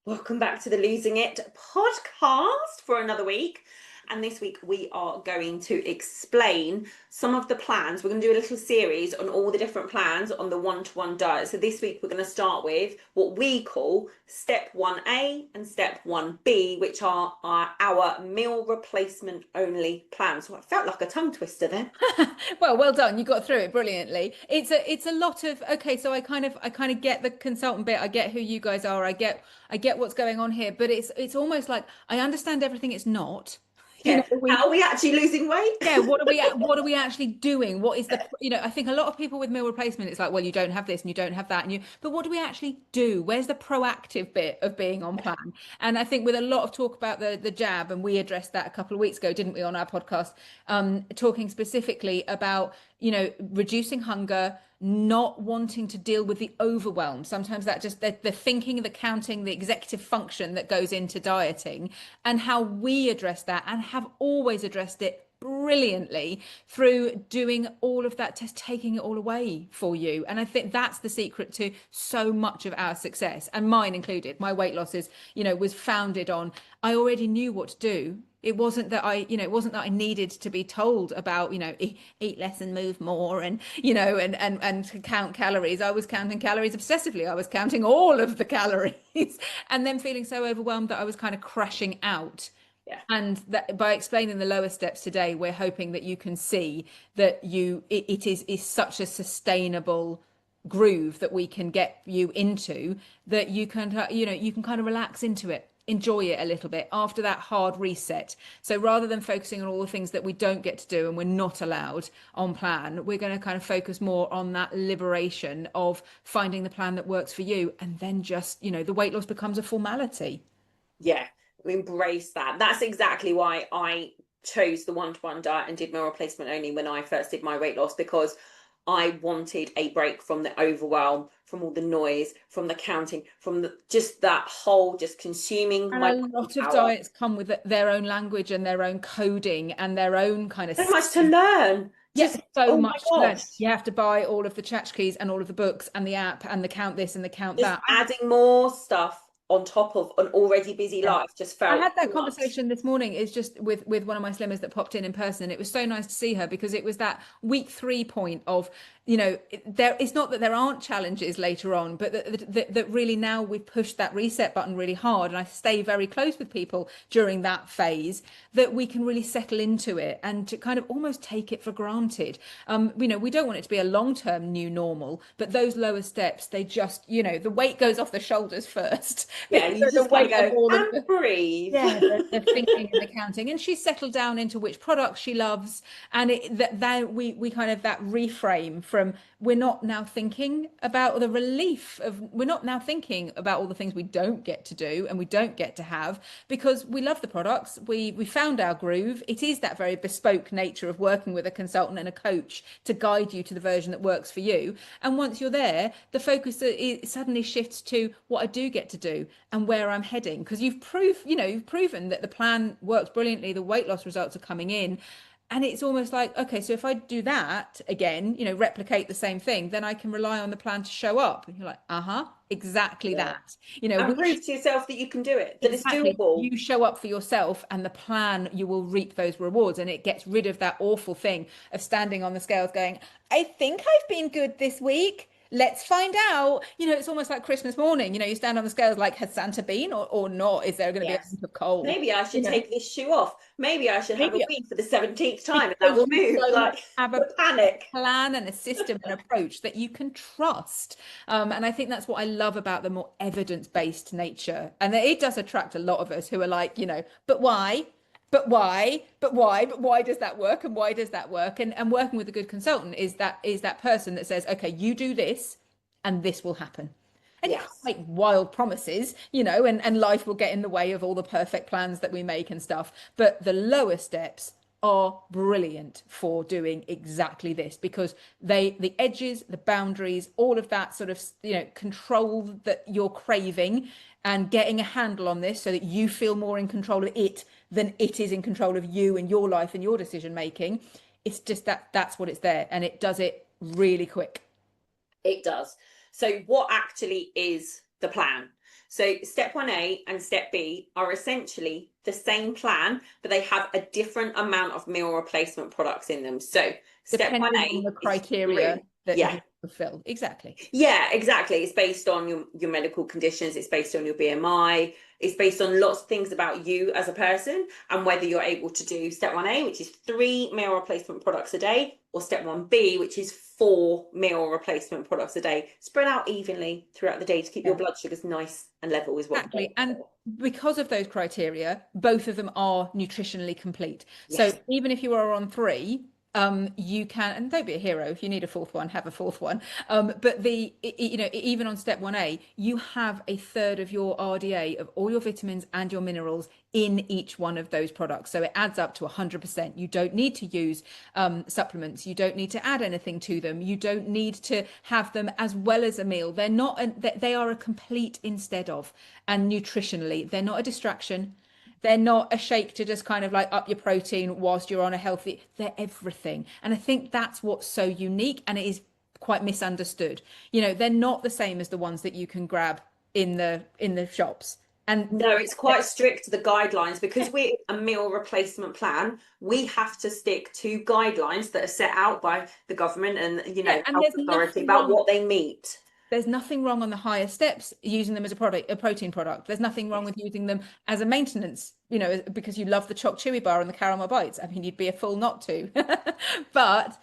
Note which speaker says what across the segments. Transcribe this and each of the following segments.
Speaker 1: Welcome back to the Losing It podcast for another week. And this week we are going to explain some of the plans. We're going to do a little series on all the different plans on the one-to-one diet. So this week we're going to start with what we call step 1A and step 1B, which are our meal replacement only plans. So I felt like a tongue twister then.
Speaker 2: Well done. You got through it brilliantly. It's a lot of okay, so I kind of get the consultant bit. I get who you guys are. I get what's going on here, but it's almost like I understand everything it's not. You know,
Speaker 1: Yeah. How are we actually losing weight?
Speaker 2: yeah, what are we actually doing? What is I think a lot of people with meal replacement, it's like, well, you don't have this and you don't have that, but what do we actually do? Where's the proactive bit of being on plan? And I think with a lot of talk about the jab, and we addressed that a couple of weeks ago, didn't we, on our podcast, talking specifically about, reducing hunger, not wanting to deal with the overwhelm. Sometimes that just the thinking, the counting, the executive function that goes into dieting, and how we address that and have always addressed it brilliantly through doing all of that, just taking it all away for you. And I think that's the secret to so much of our success, and mine included. My weight losses, was founded on I already knew what to do. It wasn't that I needed to be told about, eat less and move more, and and to count calories. I was counting calories obsessively. I was counting all of the calories and then feeling so overwhelmed that I was kind of crashing out.
Speaker 1: Yeah.
Speaker 2: And that by explaining the lower steps today, we're hoping that you can see that it is such a sustainable groove that we can get you into, that you can kind of relax into it, enjoy it a little bit after that hard reset. So rather than focusing on all the things that we don't get to do and we're not allowed on plan, we're going to kind of focus more on that liberation of finding the plan that works for you, and then just, the weight loss becomes a formality.
Speaker 1: Yeah, embrace that. That's exactly why I chose the one-to-one diet and did meal replacement only when I first did my weight loss, because I wanted a break from the overwhelm, from all the noise, from the counting, from just that whole just consuming
Speaker 2: And
Speaker 1: my
Speaker 2: a
Speaker 1: body
Speaker 2: lot of
Speaker 1: power.
Speaker 2: diets come with their own language and their own coding and their own kind of
Speaker 1: So much to learn.
Speaker 2: yeah,
Speaker 1: Just,
Speaker 2: so
Speaker 1: oh my
Speaker 2: much to learn.
Speaker 1: gosh,
Speaker 2: You have to buy all of the tchotchkes and all of the books and the app and the count this and the count
Speaker 1: just
Speaker 2: that.
Speaker 1: adding more stuff on top of an already busy
Speaker 2: Yeah.
Speaker 1: life just
Speaker 2: I
Speaker 1: felt
Speaker 2: had that
Speaker 1: too much.
Speaker 2: conversation this morning. Is just with one of my slimmers that popped in person. It was so nice to see her, because it was that week 3 point of, there. It's not that there aren't challenges later on, but that really now we've pushed that reset button really hard, and I stay very close with people during that phase, that we can really settle into it and to kind of almost take it for granted. We don't want it to be a long-term new normal, but those lower steps, they just, the weight goes off the shoulders first.
Speaker 1: Yeah, you
Speaker 2: The
Speaker 1: just kind of
Speaker 2: weight of
Speaker 1: go
Speaker 2: all of
Speaker 1: and
Speaker 2: the
Speaker 1: breathe.
Speaker 2: yeah, the thinking and the counting, and she's settled down into which products she loves, and that we kind of that reframe from we're not now thinking about the relief of we're not now thinking about all the things we don't get to do and we don't get to have, because we love the products. We found our groove. It is that very bespoke nature of working with a consultant and a coach to guide you to the version that works for you. And once you're there, the focus it suddenly shifts to what I do get to do and where I'm heading, because you've proven that the plan works brilliantly, the weight loss results are coming in, and it's almost like, okay, so if I do that again, replicate the same thing, then I can rely on the plan to show up. And you're like, exactly
Speaker 1: Yeah.
Speaker 2: that.
Speaker 1: And
Speaker 2: We
Speaker 1: prove to yourself that you can do it, that it's
Speaker 2: Exactly.
Speaker 1: doable.
Speaker 2: You show up for yourself, and the plan, you will reap those rewards. And it gets rid of that awful thing of standing on the scales going, I think I've been good this week. Let's find out. It's almost like Christmas morning. You stand on the scales like, has Santa been or not? Is there going to be a
Speaker 1: Yes.
Speaker 2: lump of coal?
Speaker 1: Maybe I should take this shoe off. Maybe I should have a
Speaker 2: Maybe
Speaker 1: wee for the 17th time and that
Speaker 2: because
Speaker 1: will
Speaker 2: you
Speaker 1: move.
Speaker 2: don't
Speaker 1: Like
Speaker 2: have a
Speaker 1: the panic.
Speaker 2: plan and a system and approach that you can trust. And I think that's what I love about the more evidence-based nature. And it does attract a lot of us who are like, but why? But why? But why? But why does that work? And why does that work? And working with a good consultant is that person that says, okay, you do this and this will happen. And you can't
Speaker 1: Yes.
Speaker 2: make wild promises, and life will get in the way of all the perfect plans that we make and stuff. But the lower steps are brilliant for doing exactly this, because the edges, the boundaries, all of that sort of, control that you're craving, and getting a handle on this so that you feel more in control of it than it is in control of you and your life and your decision making. It's just that's what it's there, and it does it really quick.
Speaker 1: It does. So what actually is the plan? So step 1A and step B are essentially the same plan, but they have a different amount of meal replacement products in them. So step
Speaker 2: Depending on
Speaker 1: 1A
Speaker 2: the
Speaker 1: is
Speaker 2: criteria
Speaker 1: 3.
Speaker 2: that
Speaker 1: Yeah.
Speaker 2: you fulfill. Exactly.
Speaker 1: Yeah, exactly. It's based on your medical conditions, it's based on your BMI, it's based on lots of things about you as a person and whether you're able to do step 1A, which is 3 meal replacement products a day, or step 1B, which is 4 meal replacement products a day, spread out evenly throughout the day to keep your blood sugars nice and level is what.
Speaker 2: Exactly. And because of those criteria, both of them are nutritionally complete. So
Speaker 1: Yes.
Speaker 2: even if you are on 3, you can, and don't be a hero. If you need a fourth one, have a fourth one. But even on step 1A, you have a third of your RDA of all your vitamins and your minerals in each one of those products. So it adds up to 100%. You don't need to use supplements. You don't need to add anything to them. You don't need to have them as well as a meal. They're not, they are a complete instead of. And nutritionally, they're not a distraction. They're not a shake to just kind of like up your protein whilst you're on a healthy, they're everything. And I think that's what's so unique, and it is quite misunderstood. They're not the same as the ones that you can grab in the shops. And
Speaker 1: no, it's quite strict, the guidelines, because we're a meal replacement plan. We have to stick to guidelines that are set out by the government and
Speaker 2: and
Speaker 1: health
Speaker 2: there's
Speaker 1: authority
Speaker 2: nothing
Speaker 1: about
Speaker 2: wrong.
Speaker 1: what they meet.
Speaker 2: There's nothing wrong on the higher steps using them as a protein product. There's nothing wrong with using them as a maintenance, because you love the choc chewy bar and the caramel bites. I mean, you'd be a fool not to. But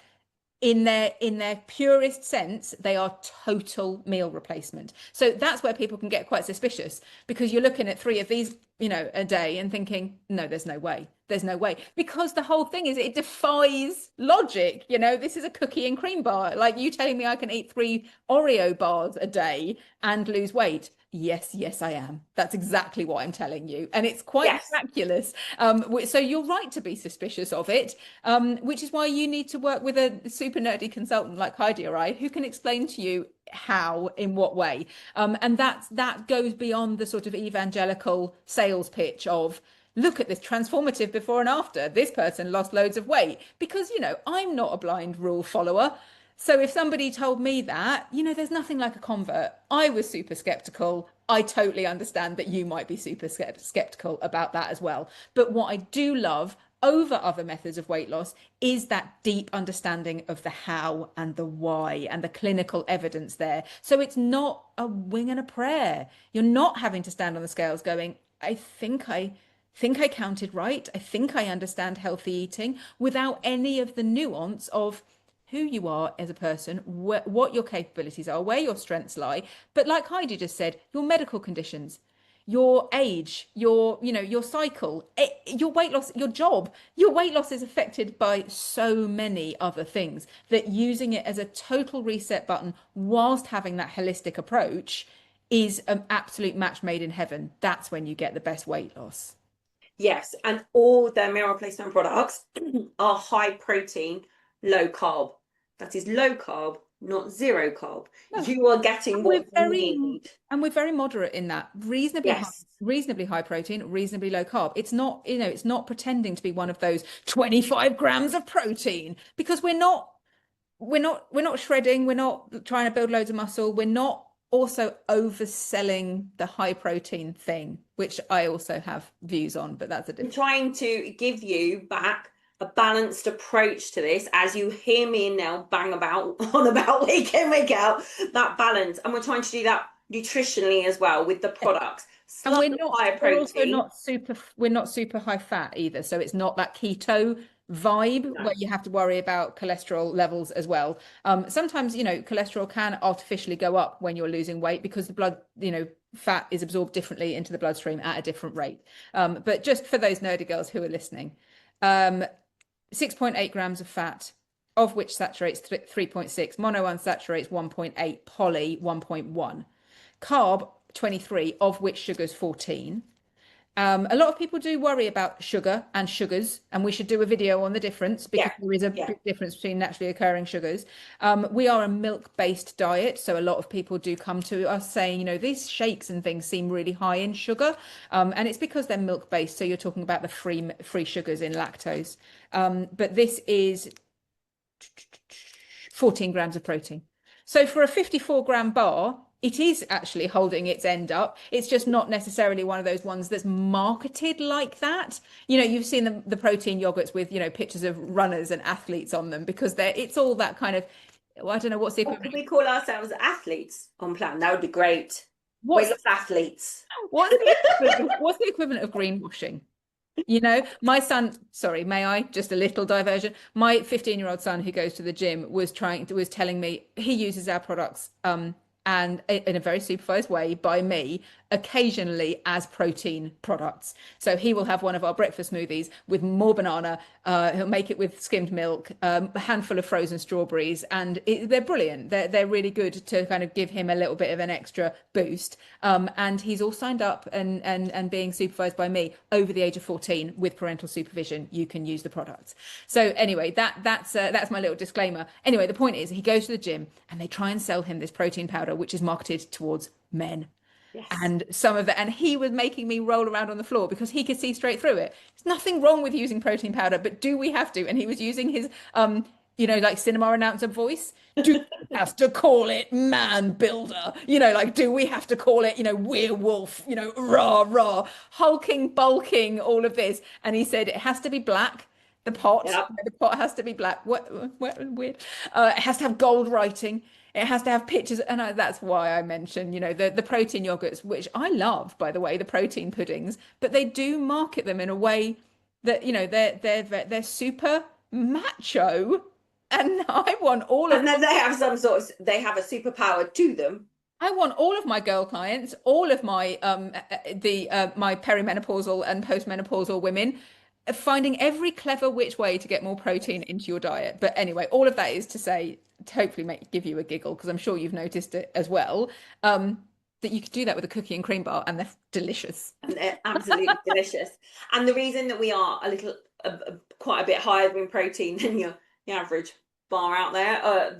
Speaker 2: in their purest sense, they are total meal replacement. So that's where people can get quite suspicious, because you're looking at 3 of these, a day and thinking, no, there's no way. There's no way. Because the whole thing is it defies logic. This is a cookie and cream bar. Like, you telling me I can eat 3 Oreo bars a day and lose weight? Yes, I am. That's exactly what I'm telling you. And it's quite
Speaker 1: Yes.
Speaker 2: miraculous. So you're right to be suspicious of it, which is why you need to work with a super nerdy consultant like Heidi or I, who can explain to you how, in what way. And that goes beyond the sort of evangelical sales pitch of, look at this transformative before and after. This person lost loads of weight. Because, I'm not a blind rule follower. So if somebody told me that, there's nothing like a convert. I was super skeptical. I totally understand that you might be super skeptical about that as well. But what I do love over other methods of weight loss is that deep understanding of the how and the why and the clinical evidence there. So it's not a wing and a prayer. You're not having to stand on the scales going, I think I counted right. I think I understand healthy eating, without any of the nuance of who you are as a person, what your capabilities are, where your strengths lie. But like Heidi just said, your medical conditions, your age, your cycle, your weight loss, your job, your weight loss is affected by so many other things, that using it as a total reset button whilst having that holistic approach is an absolute match made in heaven. That's when you get the best weight loss.
Speaker 1: Yes, and all their meal replacement products are high protein, low carb. That is low carb, not zero carb.
Speaker 2: No.
Speaker 1: You are getting what you need.
Speaker 2: We're very moderate in that.
Speaker 1: Yes.
Speaker 2: Reasonably high protein, reasonably low carb. It's not, it's not pretending to be one of those 25 grams of protein, because we're not shredding, we're not trying to build loads of muscle, we're not also overselling the high protein thing, which I also have views on, but that's a
Speaker 1: I'm
Speaker 2: different.
Speaker 1: trying to give you back a balanced approach to this, as you hear me and Nell bang about on about week in, week out, that balance. And we're trying to do that nutritionally as well with the products.
Speaker 2: And
Speaker 1: Slightly higher
Speaker 2: we're also
Speaker 1: protein.
Speaker 2: not super high fat either. So it's not that keto vibe
Speaker 1: No.
Speaker 2: where you have to worry about cholesterol levels as well. Sometimes, cholesterol can artificially go up when you're losing weight, because the blood, fat is absorbed differently into the bloodstream at a different rate. But just for those nerdy girls who are listening, 6.8 grams of fat, of which saturates 3.6, monounsaturates 1.8, poly 1.1, carb 23, of which sugar's 14. A lot of people do worry about sugar and sugars, and we should do a video on the difference, because
Speaker 1: Yeah.
Speaker 2: there is a big difference between naturally occurring sugars. We are a milk-based diet, so a lot of people do come to us saying, these shakes and things seem really high in sugar, and it's because they're milk-based. So you're talking about the free sugars in lactose, but this is 14 grams of protein. So for a 54-gram bar, it is actually holding its end up. It's just not necessarily one of those ones that's marketed like that. You've seen the protein yogurts with, pictures of runners and athletes on them because it's all that kind of, well, I don't know what's the
Speaker 1: What
Speaker 2: equivalent.
Speaker 1: could we call ourselves athletes on plan? That would be great. Weight
Speaker 2: What's
Speaker 1: loss athletes.
Speaker 2: what's the equivalent of greenwashing? My son, sorry, may I? Just a little diversion. My 15-year-old son who goes to the gym was telling me he uses our products and in a very supervised way by me occasionally as protein products. So he will have one of our breakfast smoothies with more banana. He'll make it with skimmed milk, a handful of frozen strawberries, and they're brilliant. They're really good to kind of give him a little bit of an extra boost. And he's all signed up and being supervised by me over the age of 14 with parental supervision. You can use the products. So anyway, that's my little disclaimer. Anyway, the point is he goes to the gym and they try and sell him this protein powder, which is marketed towards men.
Speaker 1: Yes.
Speaker 2: And some of that, and he was making me roll around on the floor because he could see straight through it. There's nothing wrong with using protein powder, but do we have to? And he was using his like cinema announcer voice. Do we have to call it man builder? Like, do we have to call it, werewolf, rah, rah, hulking, bulking, all of this? And he said it has to be black. The pot,
Speaker 1: Yeah.
Speaker 2: the pot has to be black. What weird. It has to have gold writing. It has to have pictures, and that's why I mentioned, the protein yogurts, which I love, by the way, the protein puddings, but they do market them in a way that, they're super macho, and I want all of
Speaker 1: And then they have they have a superpower to them.
Speaker 2: I want all of my girl clients, all of my my perimenopausal and postmenopausal women finding every clever which way to get more protein into your diet. But anyway, all of that is to say, to hopefully give you a giggle because I'm sure you've noticed it as well. That you could do that with a cookie and cream bar, and they're delicious.
Speaker 1: And they're absolutely delicious. And the reason that we are quite a bit higher in protein than your average bar out there,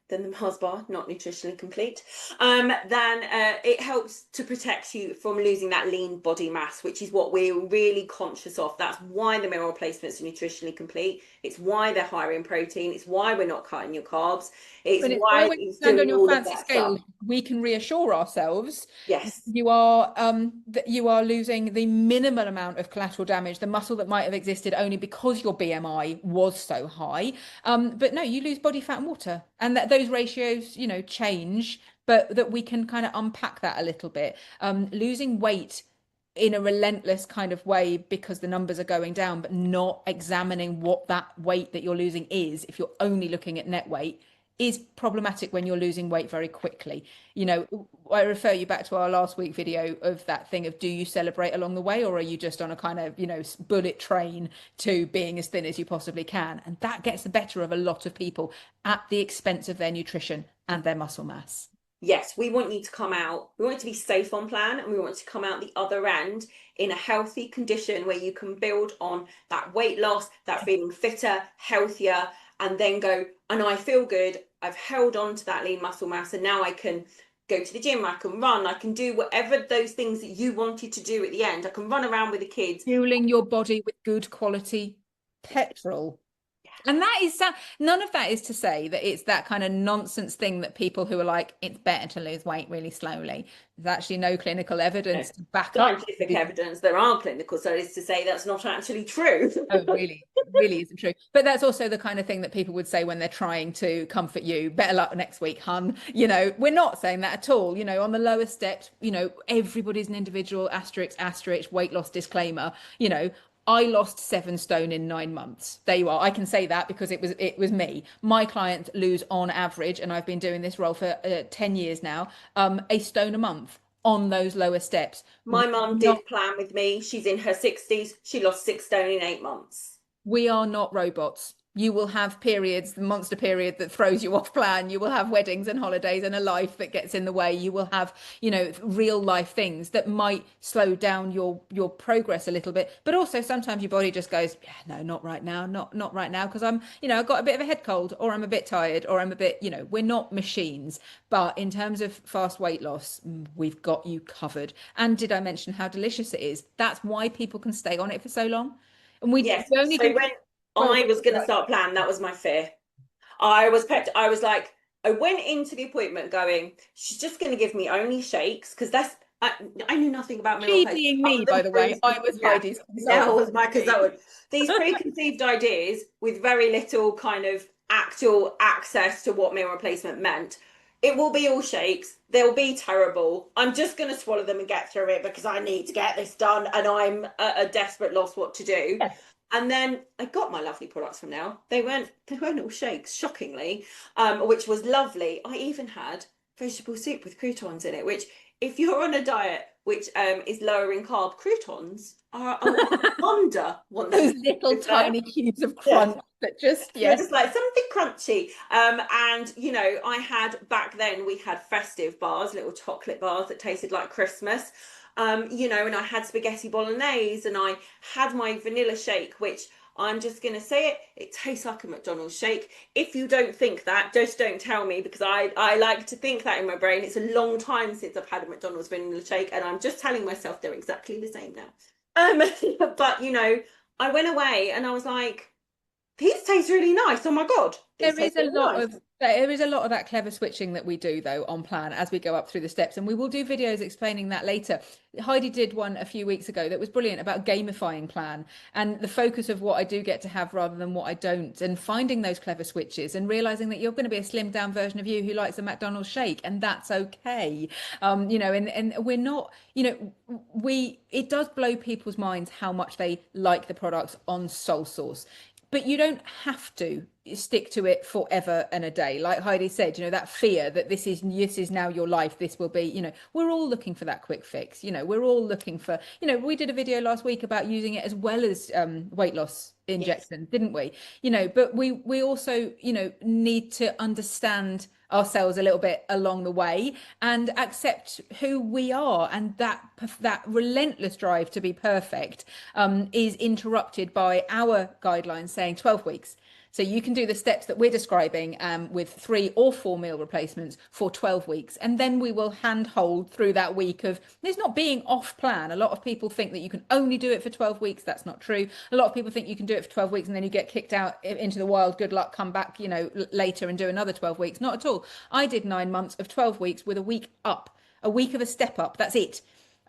Speaker 1: than the Mars bar, not nutritionally complete, then it helps to protect you from losing that lean body mass, which is what we're really conscious of. That's why the meal replacements are nutritionally complete. It's why they're higher in protein. It's why we're not cutting your carbs. It's why
Speaker 2: when you
Speaker 1: it's
Speaker 2: stand on
Speaker 1: doing
Speaker 2: your
Speaker 1: all of
Speaker 2: fancy
Speaker 1: that
Speaker 2: scale,
Speaker 1: stuff.
Speaker 2: we can reassure ourselves
Speaker 1: Yes.
Speaker 2: you are that you are losing the minimal amount of collateral damage, the muscle that might have existed only because your BMI was so high. But no, you lose body fat and water, and that those ratios, change, but that we can kind of unpack that a little bit. Losing weight in a relentless kind of way because the numbers are going down, but not examining what that weight that you're losing is, if you're only looking at net weight, is problematic when you're losing weight very quickly. I refer you back to our last week video of that thing of, do you celebrate along the way, or are you just on a kind of, bullet train to being as thin as you possibly can? And that gets the better of a lot of people at the expense of their nutrition and their muscle mass.
Speaker 1: Yes, we want you to come out. We want you to be safe on plan, and we want you to come out the other end in a healthy condition where you can build on that weight loss, that feeling fitter, healthier, and then go, and I feel good. I've held on to that lean muscle mass, and now I can go to the gym, I can run, I can do whatever those things that you wanted to do at the end. I can run around with the kids.
Speaker 2: Fueling your body with good quality petrol. And that is none of that is to say that it's that kind of nonsense thing that people who are like, it's better to lose weight really slowly. There's actually no clinical evidence to back up.
Speaker 1: Scientific evidence, there are clinical studies to say that's not actually true.
Speaker 2: Oh, really? Really isn't true. But that's also the kind of thing that people would say when they're trying to comfort you. Better luck next week, hun. We're not saying that at all. On the lower steps, everybody's an individual, asterisk, weight loss disclaimer. I lost 7 stone in 9 months. There you are. I can say that because it was me. My clients lose on average, and I've been doing this role for 10 years now, a stone a month on those lower steps.
Speaker 1: My mum did plan with me. She's in her 60s. She lost 6 stone in 8 months.
Speaker 2: We are not robots. You will have periods, the monster period that throws you off plan. You will have weddings and holidays and a life that gets in the way. You will have, real life things that might slow down your progress a little bit. But also sometimes your body just goes, yeah, no, not right now, not right now, because I've got a bit of a head cold, or I'm a bit tired, or I'm a bit, we're not machines. But in terms of fast weight loss, we've got you covered. And did I mention how delicious it is? That's why people can stay on it for so long. And
Speaker 1: yes.
Speaker 2: we only
Speaker 1: So when I was going to start plan, that was my fear. I was like, I went into the appointment going, she's just going to give me only shakes because I knew nothing about meal
Speaker 2: She
Speaker 1: replacement
Speaker 2: being
Speaker 1: other
Speaker 2: me,
Speaker 1: than
Speaker 2: by the way, I was
Speaker 1: yeah,
Speaker 2: Heidi's
Speaker 1: Nelle
Speaker 2: consultant.
Speaker 1: was my consultant. These preconceived ideas with very little kind of actual access to what meal replacement meant. It will be all shakes. They'll be terrible. I'm just going to swallow them and get through it because I need to get this done and I'm at a desperate loss what to do.
Speaker 2: Yeah.
Speaker 1: And then I got my lovely products from now. They weren't all shakes, shockingly, which was lovely. I even had vegetable soup with croutons in it, which if you're on a diet which is lower in carb, croutons are a wonder once
Speaker 2: Those
Speaker 1: you
Speaker 2: little
Speaker 1: live there.
Speaker 2: tiny cubes of
Speaker 1: Yeah.
Speaker 2: crunch that just,
Speaker 1: You're
Speaker 2: yes.
Speaker 1: just like something crunchy. And I had back then we had festive bars, little chocolate bars that tasted like Christmas. And I had spaghetti bolognese and I had my vanilla shake, which I'm just gonna say it tastes like a McDonald's shake. If you don't think that, just don't tell me because I like to think that in my brain. It's a long time since I've had a McDonald's vanilla shake, and I'm just telling myself they're exactly the same now. Um, but I went away and I was like, these taste really nice. Oh my God, these
Speaker 2: There
Speaker 1: taste
Speaker 2: is a
Speaker 1: really
Speaker 2: lot
Speaker 1: nice.
Speaker 2: of there is a lot of that clever switching that we do though on plan as we go up through the steps, and we will do videos explaining that later. Heidi did one a few weeks ago that was brilliant about gamifying plan and the focus of what I do get to have rather than what I don't, and finding those clever switches and realizing that you're going to be a slimmed down version of you who likes a McDonald's shake, and that's okay. And we're not, we it does blow people's minds how much they like the products on sole source, but you don't have to stick to it forever and a day. Like Heidi said, that fear that this is now your life, this will be, we're all looking for that quick fix. We're all looking for, we did a video last week about using it as well as weight loss
Speaker 1: Yes.
Speaker 2: injections, didn't we? But we also, need to understand ourselves a little bit along the way and accept who we are, and that relentless drive to be perfect is interrupted by our guidelines saying 12 weeks. So you can do the steps that we're describing with 3 or 4 meal replacements for 12 weeks. And then we will handhold through that week of there's not being off plan. A lot of people think that you can only do it for 12 weeks. That's not true. A lot of people think you can do it for 12 weeks and then you get kicked out into the wild. Good luck, come back, later and do another 12 weeks. Not at all. I did 9 months of 12 weeks with a week up, a week of a step up. That's it.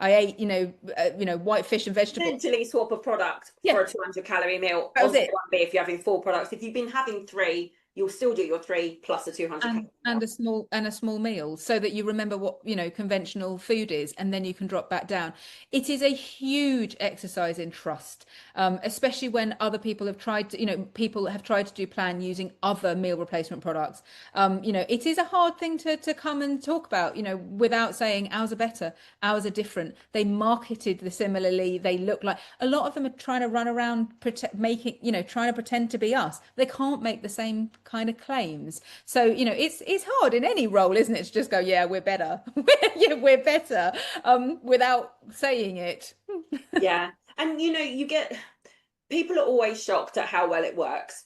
Speaker 2: I ate, white fish and vegetables.
Speaker 1: Essentially swap a product
Speaker 2: Yeah,
Speaker 1: for a 200-calorie meal.
Speaker 2: that was
Speaker 1: Obviously,
Speaker 2: it.
Speaker 1: it won't be if you're having 4 products. If you've been having 3, you'll still do your 3 plus a 200
Speaker 2: and
Speaker 1: calorie
Speaker 2: and
Speaker 1: meal.
Speaker 2: a small meal so that you remember what conventional food is, and then you can drop back down. It is a huge exercise in trust, especially when other people have tried to, people have tried to do plan using other meal replacement products. It is a hard thing to come and talk about, without saying ours are better, ours are different. They marketed the similarly, they look like a lot of them are trying to run around trying to pretend to be us. They can't make the same kind of claims. So, it's hard in any role, isn't it, to just go, yeah, we're better. Yeah, we're better, without saying it.
Speaker 1: Yeah. And you get people are always shocked at how well it works.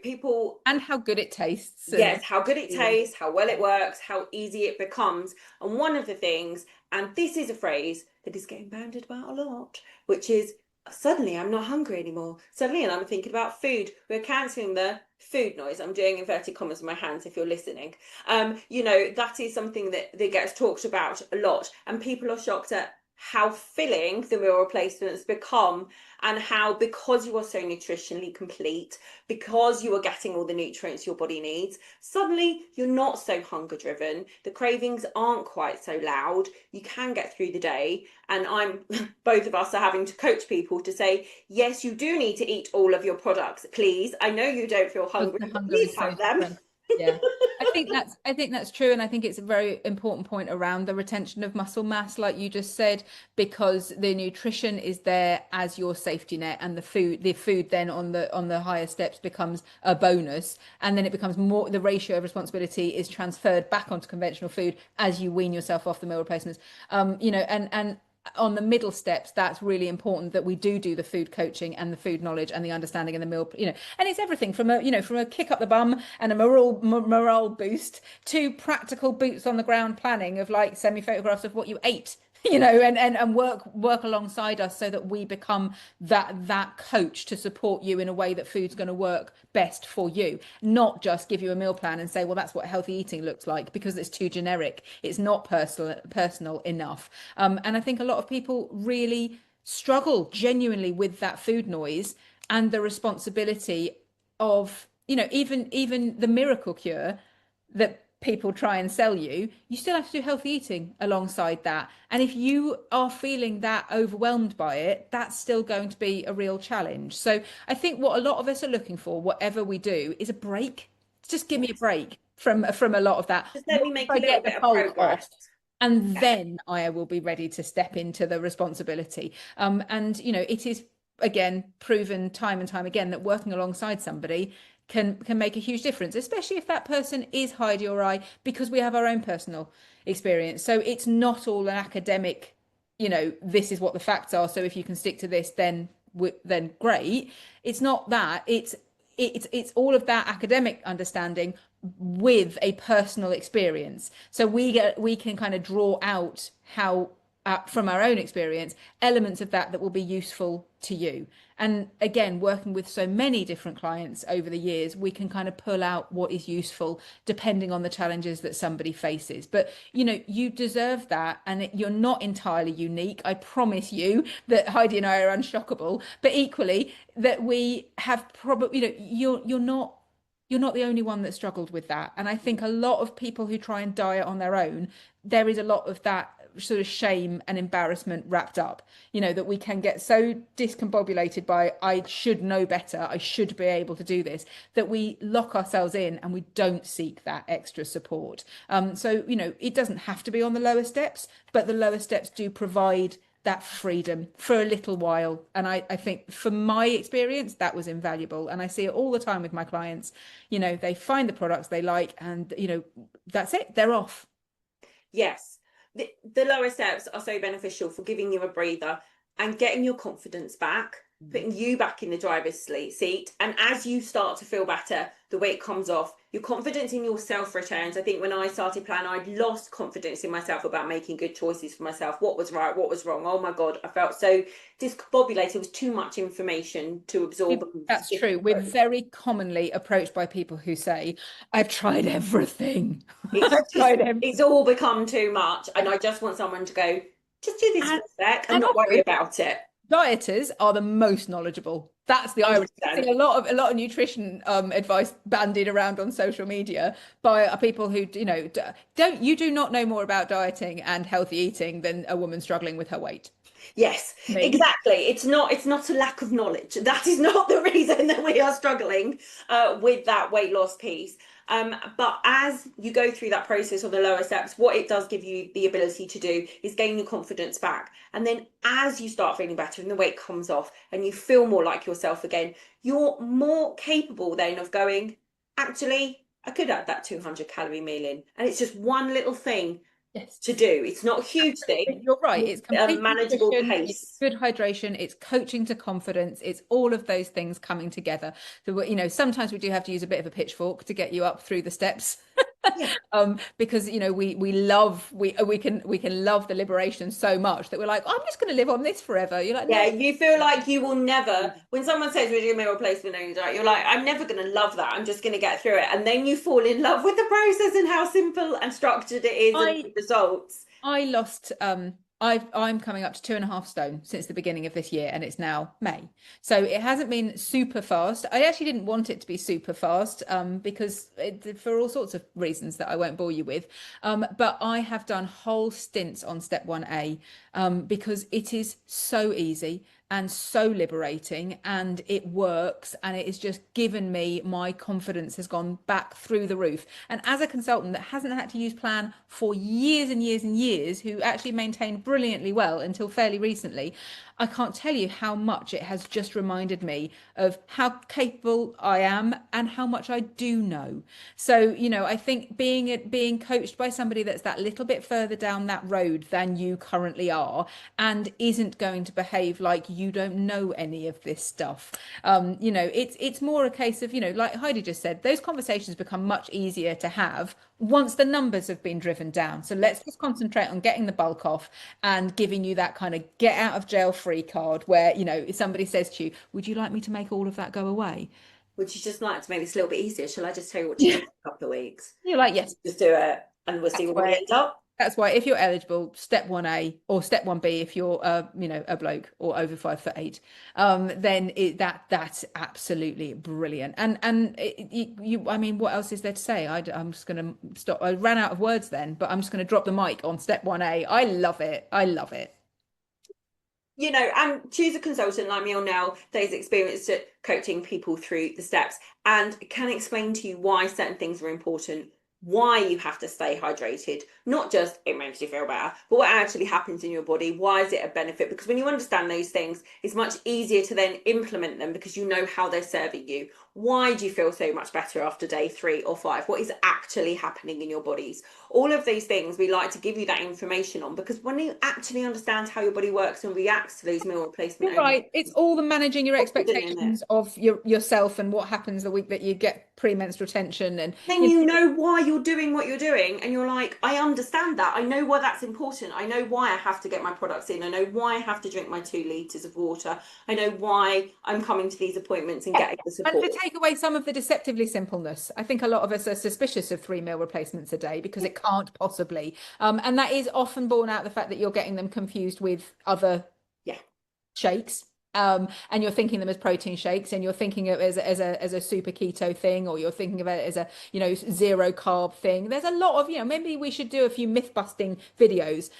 Speaker 1: People,
Speaker 2: And how good it tastes. And
Speaker 1: yes, how good it tastes, how well it works, how easy it becomes. And one of the things, and this is a phrase that is getting bandied about a lot, which is suddenly I'm not hungry anymore. Suddenly I'm thinking about food. We're cancelling the food noise. I'm doing inverted commas with my hands if you're listening. That is something that gets talked about a lot, and people are shocked at how filling the meal replacements become, and how, because you are so nutritionally complete, because you are getting all the nutrients your body needs, suddenly you're not so hunger driven. The cravings aren't quite so loud. You can get through the day. And both of us are having to coach people to say, yes, you do need to eat all of your products, please. I know you don't feel hungry,
Speaker 2: the
Speaker 1: but
Speaker 2: hunger
Speaker 1: please
Speaker 2: is so
Speaker 1: have them.
Speaker 2: strong. Yeah. I think that's true, and I think it's a very important point around the retention of muscle mass, like you just said, because the nutrition is there as your safety net, and the food then on the higher steps becomes a bonus, and then it becomes more, the ratio of responsibility is transferred back onto conventional food as you wean yourself off the meal replacements. And on the middle steps, that's really important that we do the food coaching and the food knowledge and the understanding and the meal, and it's everything from a kick up the bum and a morale boost to practical boots on the ground planning of like send me photographs of what you ate. and work alongside us so that we become that coach to support you in a way that food's going to work best for you, not just give you a meal plan and say, well, that's what healthy eating looks like, because it's too generic. It's not personal enough. And I think a lot of people really struggle genuinely with that food noise and the responsibility of, even the miracle cure that people try and sell you, you still have to do healthy eating alongside that. And if you are feeling that overwhelmed by it, that's still going to be a real challenge. So I think what a lot of us are looking for, whatever we do, is a break. Just give me a break from a lot of that.
Speaker 1: Just let me
Speaker 2: Once
Speaker 1: make a
Speaker 2: I
Speaker 1: little
Speaker 2: get the
Speaker 1: bit of
Speaker 2: bulk
Speaker 1: progress.
Speaker 2: off, and
Speaker 1: Yeah.
Speaker 2: then I will be ready to step into the responsibility. And it is again proven time and time again that working alongside somebody can make a huge difference, especially if that person is Heidi or I, because we have our own personal experience. So it's not all an academic, this is what the facts are. So if you can stick to this, then great. It's not that. It's all of that academic understanding with a personal experience. So we can kind of draw out how from our own experience elements of that will be useful to you. And again, working with so many different clients over the years, we can kind of pull out what is useful depending on the challenges that somebody faces. But you deserve that, and you're not entirely unique. I promise you that Heidi and I are unshockable, but equally that we have probably, you're not the only one that struggled with that. And I think a lot of people who try and diet on their own, there is a lot of that sort of shame and embarrassment wrapped up, that we can get so discombobulated by, I should know better, I should be able to do this, that we lock ourselves in and we don't seek that extra support. So, it doesn't have to be on the lower steps, but the lower steps do provide that freedom for a little while. And I think from my experience, that was invaluable. And I see it all the time with my clients. They find the products they like, and, that's it, they're off.
Speaker 1: Yes. The lower steps are so beneficial for giving you a breather and getting your confidence back, putting you back in the driver's seat. And as you start to feel better, the weight comes off, your confidence in yourself returns. I think when I started planning, I'd lost confidence in myself about making good choices for myself. What was right? What was wrong? Oh my God, I felt so discombobulated. It was too much information to absorb.
Speaker 2: That's true. We're very commonly approached by people who say, I've tried everything. I've tried everything.
Speaker 1: It's all become too much. And I just want someone to go, just do this for a sec and not worry about it.
Speaker 2: Dieters are the most knowledgeable. That's the irony. I see a lot of nutrition advice bandied around on social media by people who do not know more about dieting and healthy eating than a woman struggling with her weight.
Speaker 1: Yes, exactly. It's not a lack of knowledge. That is not the reason that we are struggling with that weight loss piece. But as you go through that process on the lower steps, what it does give you the ability to do is gain your confidence back. And then as you start feeling better and the weight comes off and you feel more like yourself again, you're more capable then of going, actually, I could add that 200-calorie meal in. And it's just one little thing to do. It's not a huge thing.
Speaker 2: You're right. It's complete
Speaker 1: manageable pace.
Speaker 2: It's good hydration. It's coaching to confidence. It's all of those things coming together. So, sometimes we do have to use a bit of a pitchfork to get you up through the steps. Because we can love the liberation so much that we're like, I'm just going to live on this forever. You're like,
Speaker 1: yeah, you feel like you will never, when someone says we're doing meal replacement on your diet, you're like, I'm never going to love that. I'm just going to get through it. And then you fall in love with the process and how simple and structured it is and the results.
Speaker 2: I lost I'm coming up to 2.5 stone since the beginning of this year, and it's now May. So it hasn't been super fast. I actually didn't want it to be super fast because for all sorts of reasons that I won't bore you with. But I have done whole stints on step 1A because it is so easy and so liberating, and it works, and it has just given me, my confidence has gone back through the roof. And as a consultant that hasn't had to use plan for years and years and years, who actually maintained brilliantly well until fairly recently, I can't tell you how much it has just reminded me of how capable I am and how much I do know. So, I think being coached by somebody that's that little bit further down that road than you currently are and isn't going to behave like you don't know any of this stuff. You know, it's more a case of, you know, like Heidi just said, those conversations become much easier to have once the numbers have been driven down. So let's just concentrate on getting the bulk off and giving you that kind of get out of jail free card where, you know, if somebody says to you, would you like me to make all of that go away?
Speaker 1: Would you just like to make this a little bit easier? Shall I just tell you what to do for a couple of weeks?
Speaker 2: You're like, yes,
Speaker 1: Just do it and we'll see
Speaker 2: that's
Speaker 1: where we
Speaker 2: where
Speaker 1: end up.
Speaker 2: that's why if you're eligible, step 1A or step 1B if you're you know, a bloke or over 5'8", then that's absolutely brilliant. And I mean, what else is there to say? I'm just going to stop. I ran out of words then, but I'm just going to drop the mic on step 1A. I love it. I love it.
Speaker 1: You know, and choose a consultant like me or Nell that is experienced at coaching people through the steps and can explain to you why certain things are important, why you have to stay hydrated, not just it makes you feel better, but what actually happens in your body. Why is it a benefit? Because when you understand those things, it's much easier to then implement them because you know how they're serving you. Why do you feel so much better after day 3 or 5? What is actually happening in your bodies? All of these things we like to give you that information on, because when you actually understand how your body works and reacts to those meal replacement
Speaker 2: You're right. It's all the managing your expectations of yourself and what happens the week that you get premenstrual tension and
Speaker 1: then you know why you're doing what you're doing, and you're like, I understand that. I know why that's important. I know why I have to get my products in. I know why I have to drink my 2 litres of water. I know why I'm coming to these appointments and getting the support.
Speaker 2: And to take away some of the deceptively simpleness, I think a lot of us are suspicious of 3 meal replacements a day because it can't possibly. And that is often borne out the fact that you're getting them confused with other shakes. And you're thinking them as protein shakes, and you're thinking of it as a super keto thing, or you're thinking of it as a, you know, zero carb thing. There's a lot of, you know, maybe we should do a few myth busting videos,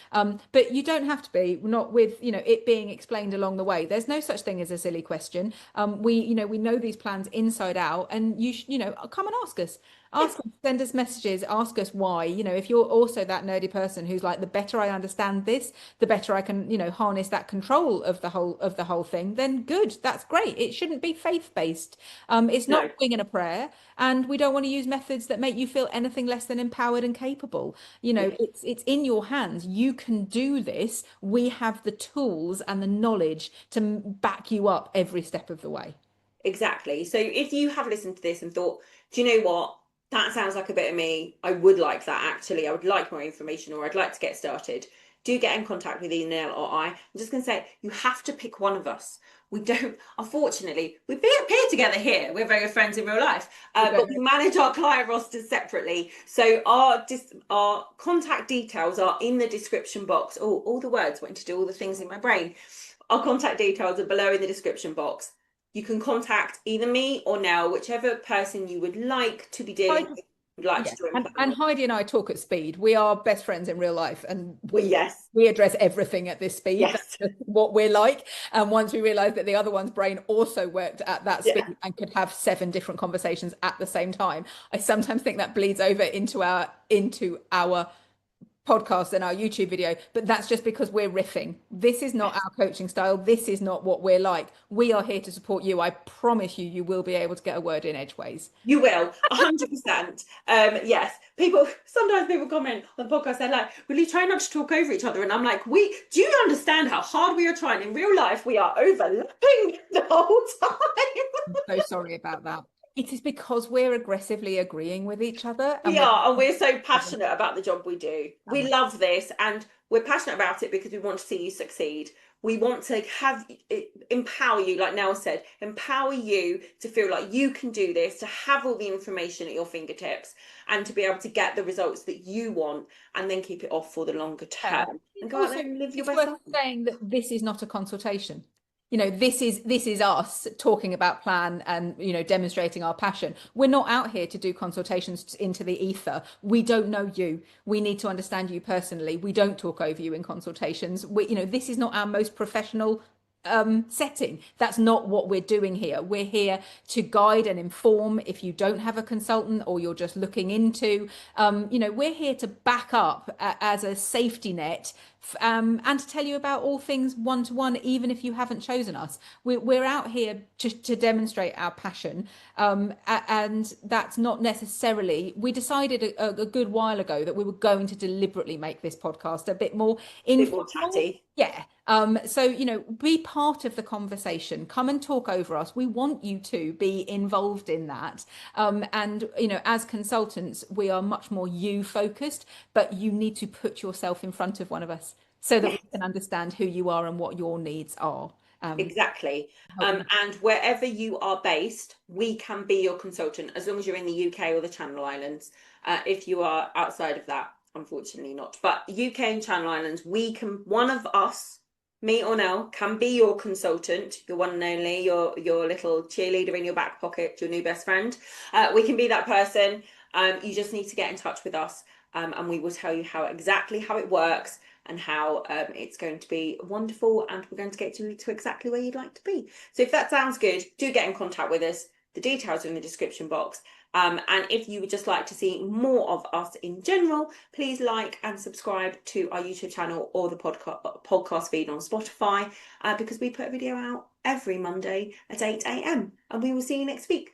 Speaker 2: but you don't have to be, not with, you know, it being explained along the way. There's no such thing as a silly question. We know these plans inside out, and you know, come and ask us. Ask us, send us messages, ask us why. You know, if you're also that nerdy person who's like, the better I understand this, the better I can, you know, harness that control of the whole thing, then good. That's great. It shouldn't be faith-based. It's not winging a prayer, and we don't want to use methods that make you feel anything less than empowered and capable. You know, it's in your hands. You can do this. We have the tools and the knowledge to back you up every step of the way.
Speaker 1: Exactly. So if you have listened to this and thought, do you know what? That sounds like a bit of me. I would like that actually. I would like more information, or I'd like to get started. Do get in contact with either Nelle or I. I'm just going to say, you have to pick one of us. We don't, unfortunately, we appear together here. We're very good friends in real life, but we manage our client rosters separately. So our contact details are in the description box. Oh, all the words, wanting to do all the things in my brain. Our contact details are below in the description box. You can contact either me or Nell, whichever person you would like to be dealing with, would like to join.
Speaker 2: And Heidi and I talk at speed. We are best friends in real life, and we address everything at this speed. That's just what we're like. And once we realized that the other one's brain also worked at that speed and could have 7 different conversations at the same time, I sometimes think that bleeds over into our podcast and our YouTube video, but that's just because we're riffing. This is not our coaching style. This is not what we're like. We are here to support you. I promise you, you will be able to get a word in edgeways.
Speaker 1: You will, 100%. Yes. Sometimes people comment on the podcast, they're like, will you try not to talk over each other? And I'm like, do you understand how hard we are trying? In real life, we are overlapping the whole time.
Speaker 2: I'm so sorry about that. It is because we're aggressively agreeing with each other.
Speaker 1: We are, and we're so passionate about the job we do. We love this, and we're passionate about it because we want to see you succeed. We want to empower you, like Nell said, empower you to feel like you can do this, to have all the information at your fingertips, and to be able to get the results that you want, and then keep it off for the longer term. And go out there and live your best life.
Speaker 2: It's worth saying that this is not a consultation. You know, this is us talking about plan and, you know, demonstrating our passion. We're not out here to do consultations into the ether. We don't know you. We need to understand you personally. We don't talk over you in consultations. You know, this is not our most professional setting. That's not what we're doing here. We're here to guide and inform. If you don't have a consultant or you're just looking into, you know, we're here to back up as a safety net and to tell you about all things one-to-one, even if you haven't chosen us. We're out here to demonstrate our passion, and that's not necessarily. We decided a good while ago that we were going to deliberately make this podcast a bit more
Speaker 1: Bit more
Speaker 2: informal.
Speaker 1: chatty.
Speaker 2: Yeah. So, be part of the conversation. Come and talk over us. We want you to be involved in that. And, as consultants, we are much more you focused, but you need to put yourself in front of one of us so that we
Speaker 1: Yes.
Speaker 2: can understand who you are and what your needs are.
Speaker 1: Exactly.
Speaker 2: Help you.
Speaker 1: And wherever you are based, we can be your consultant as long as you're in the UK or the Channel Islands. If you are outside of that, unfortunately not. But UK and Channel Islands, one of us, me or Nell, can be your consultant, your one and only, your little cheerleader in your back pocket, your new best friend. We can be that person. You just need to get in touch with us, and we will tell you exactly how it works and how it's going to be wonderful, and we're going to get you to exactly where you'd like to be. So if that sounds good, do get in contact with us. The details are in the description box. And if you would just like to see more of us in general, please like and subscribe to our YouTube channel or the podcast feed on Spotify, because we put a video out every Monday at 8 a.m. And we will see you next week.